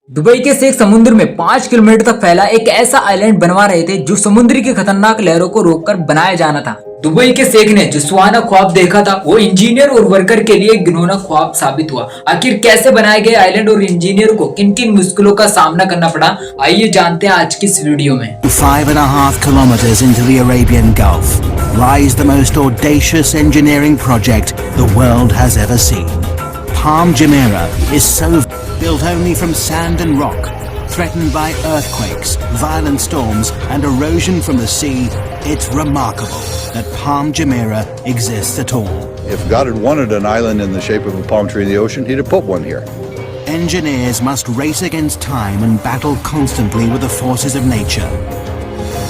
Dubai के शेख समुद्र में 5 किलोमीटर तक फैला एक ऐसा आइलैंड बनवा रहे थे जो समुद्र की खतरनाक लहरों को रोककर बनाया जाना था। दुबई के शेख ने जो सुहाना ख्वाब देखा था वो इंजीनियर और वर्कर के लिए घिनौना ख्वाब साबित हुआ। आखिर कैसे बनाए गए आइलैंड और इंजीनियर को किन किन मुश्किलों का सामना करना पड़ा, आइए जानते हैं आज की इस वीडियो में। 5.5 kilometers into the Arabian Gulf lies the most audacious engineering project the world has ever seen. Palm Jumeirah is so built only from sand and rock, threatened by earthquakes, violent storms and erosion from the sea. It's remarkable that Palm Jumeirah exists at all. If God had wanted an island in the shape of a palm tree in the ocean, he'd have put one here. Engineers must race against time and battle constantly with the forces of nature.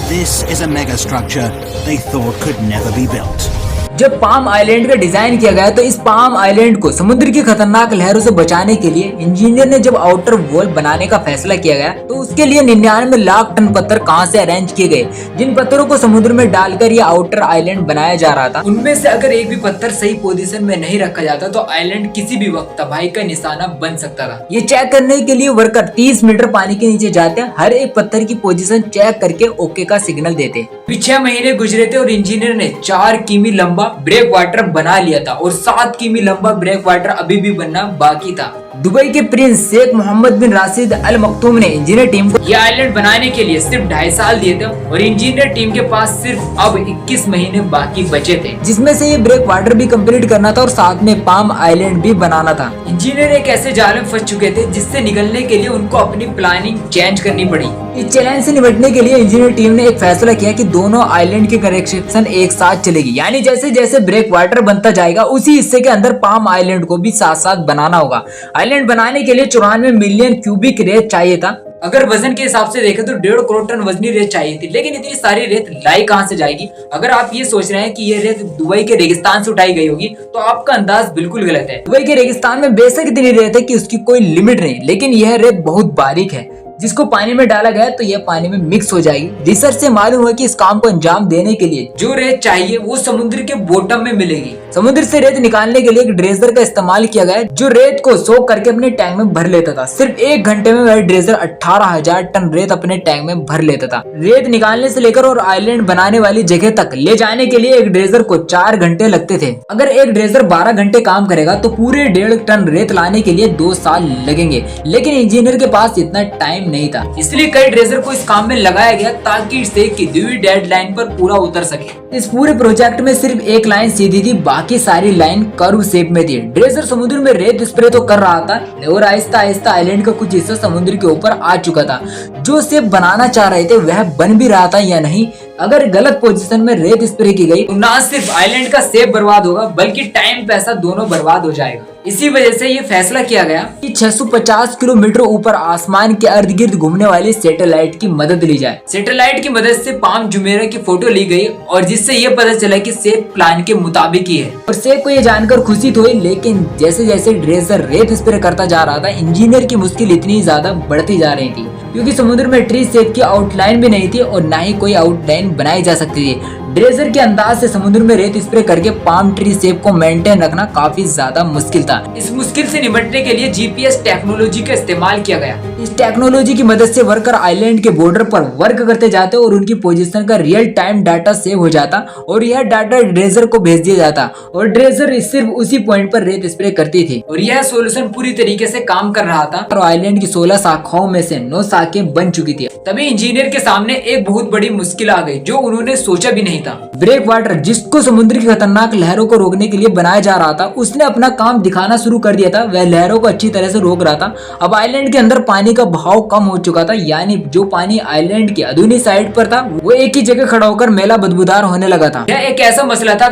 This is a megastructure they thought could never be built. जब palm island का design किया गया तो इस palm island को समुद्र की खतरनाक लहरों से बचाने के लिए इंजीनियर ने जब आउटर वॉल बनाने का फैसला किया गया तो उसके लिए 99 लाख टन पत्थर कहां से अरेंज किए गए, जिन पत्थरों को समुद्र में डालकर ये आउटर आइलैंड बनाया जा रहा था। उनमें से अगर एक भी पत्थर सही पोजीशन में नहीं रखा जाता तो आइलैंड किसी भी वक्त तबाही का निशाना बन सकता था। ये चेक करने के लिए वर्कर 30 मीटर पानी के नीचे जाते, हर एक पत्थर की पोजीशन चेक करके ओके का सिग्नल देते। 6 महीने गुजरे थे और इंजीनियर ने 4 किमी लंबा ब्रेक वाटर बना लिया था और 7 किमी लंबा ब्रेक वाटर अभी भी बनना बाकी था। दुबई के प्रिंस शेख मोहम्मद बिन राशिद अल मक्तूम ने इंजीनियर टीम को यह आइलैंड बनाने के लिए सिर्फ 2.5 साल दिए थे और इंजीनियर टीम के पास सिर्फ अब 21 महीने बाकी बचे थे, जिसमें से ये ब्रेक वाटर भी कंप्लीट करना था और साथ में पाम आइलैंड भी बनाना था। इंजीनियर एक ऐसे जाल में फंस चुके थे जिससे निकलने के लिए उनको अपनी प्लानिंग चेंज करनी पड़ी। इस चैलेंज से निपटने के लिए इंजीनियर टीम ने एक फैसला किया कि दोनों आइलैंड की कंस्ट्रक्शन एक साथ चलेगी, यानी जैसे जैसे ब्रेक वाटर बनता जाएगा उसी हिस्से के अंदर पाम आइलैंड को भी साथ साथ बनाना होगा। आइलैंड बनाने के लिए 94 मिलियन क्यूबिक रेत चाहिए था। अगर वजन के हिसाब से देखें तो 1.5 करोड़ टन वजनी रेत चाहिए थी, लेकिन इतनी सारी रेत लाई कहां से जाएगी? अगर आप ये सोच रहे हैं कि ये रेत दुबई के रेगिस्तान से उठाई गई होगी तो आपका अंदाज बिल्कुल गलत है। दुबई के रेगिस्तान में बेशक इतनी रेत है कि उसकी कोई लिमिट नहीं, लेकिन यह रेत बहुत बारीक है जिसको पानी में डाला गया तो यह पानी में मिक्स हो जाएगी। रिसर्च से मालूम हुआ कि इस काम को अंजाम देने के लिए जो रेत चाहिए वो समुद्र के बॉटम में मिलेगी। समुद्र से रेत निकालने के लिए एक ड्रेजर का इस्तेमाल किया गया जो रेत को सोख करके अपने टैंक में भर लेता था। सिर्फ 1 घंटे में वह ड्रेजर 18,000 टन रेत अपने टैंक में भर लेता था। रेत निकालने से लेकर और आइलैंड बनाने वाली जगह तक ले जाने के लिए एक ड्रेजर को 4 घंटे लगते थे। अगर एक ड्रेजर 12 घंटे काम करेगा तो पूरे 1.5 टन रेत लाने के लिए 2 साल लगेंगे, लेकिन इंजीनियर के पास इतना टाइम नहीं था, इसलिए कई ड्रेजर को इस काम में लगाया गया ताकि शेख की दी हुई डेडलाइन पर पूरा उतर सके। इस पूरे प्रोजेक्ट में सिर्फ एक लाइन सीधी थी, बाकी सारी लाइन कर्व शेप में थी। ड्रेजर समुद्र में रेत स्प्रे तो कर रहा था और आहिस्ता आहिस्ता आइलैंड का कुछ हिस्सा समुद्र के ऊपर आ चुका था। जो शेप बनाना चाह रहे थे वह बन भी रहा था या नहीं। अगर गलत पोजीशन में रेत स्प्रे की गई तो ना सिर्फ आइलैंड का शेप बर्बाद होगा बल्कि टाइम पैसा दोनों बर्बाद हो जाएगा। इसी वजह से ये फैसला किया गया कि 650 किलोमीटर ऊपर आसमान के अर्ध गिर्द घूमने वाली सैटेलाइट की मदद ली जाए। सैटेलाइट की मदद से पाम जुमेरा की फोटो ली गई और जिससे ये पता चला कि शेख प्लान के मुताबिक ही है। और शेख को ये जानकर खुशी तो हुई, लेकिन जैसे जैसे ड्रेजर रेत स्प्रे करता जा रहा था इंजीनियर की मुश्किल इतनी ज्यादा बढ़ती जा रही थी, क्योंकि समुद्र में ट्री शेप की आउटलाइन भी नहीं थी और ना ही कोई आउटलाइन बनाई जा सकती थी। ड्रेजर के अंदाज से समुद्र में रेत स्प्रे करके पाम ट्री शेप को मेंटेन रखना काफी ज्यादा मुश्किल था। इस मुश्किल से निपटने के लिए जीपीएस टेक्नोलॉजी का इस्तेमाल किया गया। इस टेक्नोलॉजी की मदद से वर्कर आइलैंड के बॉर्डर पर वर्क करते जाते और उनकी पोजीशन का रियल टाइम डाटा सेव हो जाता और यह डाटा ड्रेजर को भेज दिया जाता और ड्रेजर सिर्फ उसी पॉइंट पर रेत स्प्रे करती थी और यह सोल्यूशन पूरी तरीके से काम कर रहा था और आइलैंड की 16 शाखाओं में से 9 शाखें बन चुकी थी। तभी इंजीनियर के सामने एक बहुत बड़ी मुश्किल आ गई जो उन्होंने सोचा भी नहीं था। ब्रेक वाटर जिसको समुद्र की खतरनाक लहरों को रोकने के लिए बनाया जा रहा था उसने अपना काम दिखाना शुरू कर दिया था। वह लहरों को अच्छी तरह से रोक रहा था। अब आइलैंड के अंदर पानी का बहाव कम हो चुका था, यानी जो पानी आइलैंड की अधूनी साइड पर था वो एक ही जगह खड़ा होकर मैला बदबूदार होने लगा था। यह एक ऐसा मसला था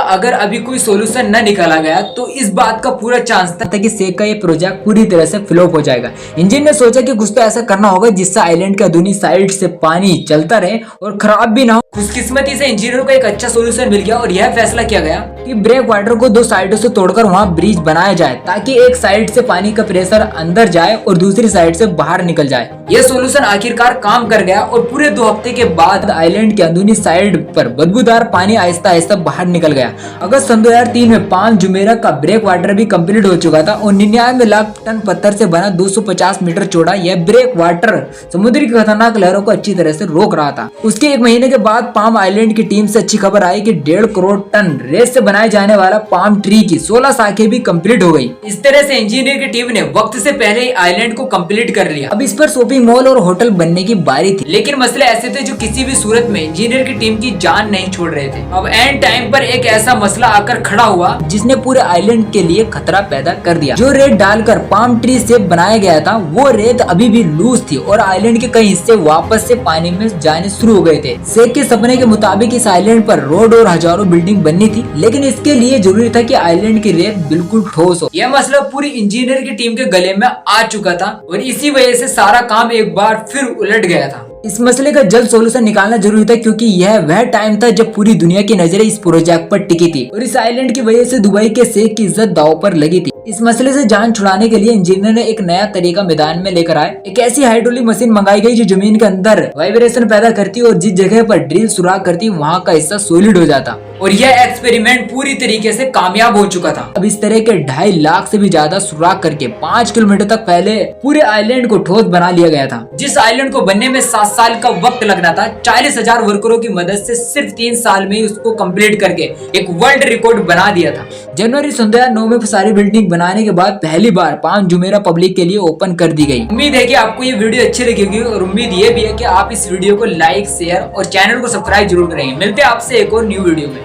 अगर अभी कोई सोल्यूशन न निकाला गया तो इस बात का पूरा चांस था कि शेख का ये प्रोजेक्ट पूरी तरह से फ्लॉप हो जाएगा। इंजीनियर ने सोचा कि कुछ तो ऐसा करना होगा जिससे आइलैंड के अधूनी साइड से पानी चलता रहे और खराब भी ना हो। खुशकिस्मती से से इंजीनियर को एक अच्छा सोल्यूशन मिल गया और यह फैसला किया गया कि ब्रेक वाटर को 2 साइडों से तोड़कर वहाँ ब्रिज बनाया जाए, ताकि एक साइड से पानी का प्रेशर अंदर जाए और दूसरी साइड से बाहर निकल जाए। यह सोल्यूशन आखिरकार काम कर गया और पूरे 2 हफ्ते के बाद आइलैंड के अंदरूनी साइड पर बदबूदार पानी आहिस्ता आहिस्ता बाहर निकल गया। अगस्त सन 2003 में पाम जुमेरा का ब्रेक वाटर भी कंप्लीट हो चुका था और 99 लाख टन पत्थर से बना 250 मीटर चौड़ा यह ब्रेक वाटर समुद्र की खतरनाक लहरों को अच्छी तरह से रोक रहा था। उसके 1 महीने के बाद पाम आइलैंड की टीम से अच्छी खबर आई कि 1.5 करोड़ टन रेत से बनाए जाने वाला पाम ट्री की 16 शाखें भी कंप्लीट हो गई। इस तरह से इंजीनियर की टीम ने वक्त से पहले ही आइलैंड को कंप्लीट कर लिया। अब इस पर शॉपिंग मॉल और होटल बनने की बारी थी, लेकिन मसले ऐसे थे जो किसी भी सूरत में इंजीनियर की टीम की जान नहीं छोड़ रहे थे। अब एंड टाइम पर एक ऐसा मसला आकर खड़ा हुआ जिसने पूरे आइलैंड के लिए खतरा पैदा कर दिया। जो रेत डालकर पाम ट्री से बनाया गया था वो रेत अभी भी लूज थी और आइलैंड के कई हिस्से वापस से पानी में जाने शुरू हो गए थे। शेख के सपने के मुताबिक इस आइलैंड पर रोड और हजारों बिल्डिंग बननी थी, लेकिन इसके लिए जरूरी था कि आइलैंड की रेत बिल्कुल ठोस हो। यह मसला पूरी इंजीनियर की टीम के गले में आ चुका था और इसी वजह से सारा काम एक बार फिर उलट गया था। इस मसले का जल्द सॉल्यूशन निकालना जरूरी था, क्योंकि यह वह टाइम था जब पूरी दुनिया की नजरें इस प्रोजेक्ट पर टिकी थी और इस आइलैंड की वजह से दुबई के शेख की इज्जत दांव पर लगी थी। इस मसले से जान छुड़ाने के लिए इंजीनियर ने एक नया तरीका मैदान में लेकर आए। एक ऐसी हाइड्रोलिक मशीन मंगाई गई जो जमीन के अंदर वाइब्रेशन पैदा करती और जिस जगह पर ड्रिल सुराख करती वहाँ का हिस्सा सॉलिड हो जाता, और यह एक्सपेरिमेंट पूरी तरीके से कामयाब हो चुका था। अब इस तरह के 2.5 लाख से भी ज्यादा सुराख करके 5 किलोमीटर तक फैले पूरे आइलैंड को ठोस बना लिया गया था। जिस आइलैंड को बनने में 7 साल का वक्त लगना था, 40,000 वर्करों की मदद से सिर्फ 3 साल में ही उसको कंप्लीट करके एक वर्ल्ड रिकॉर्ड बना दिया था। जनवरी 2009 में सारी बिल्डिंग बनाने के बाद पहली बार पाम जुमेरा पब्लिक के लिए ओपन कर दी गई। उम्मीद है कि आपको ये वीडियो अच्छी लगेगी और उम्मीद ये भी है कि आप इस वीडियो को लाइक, शेयर और चैनल को सब्सक्राइब जरूर करेंगे। मिलते हैं आपसे एक और न्यू वीडियो में।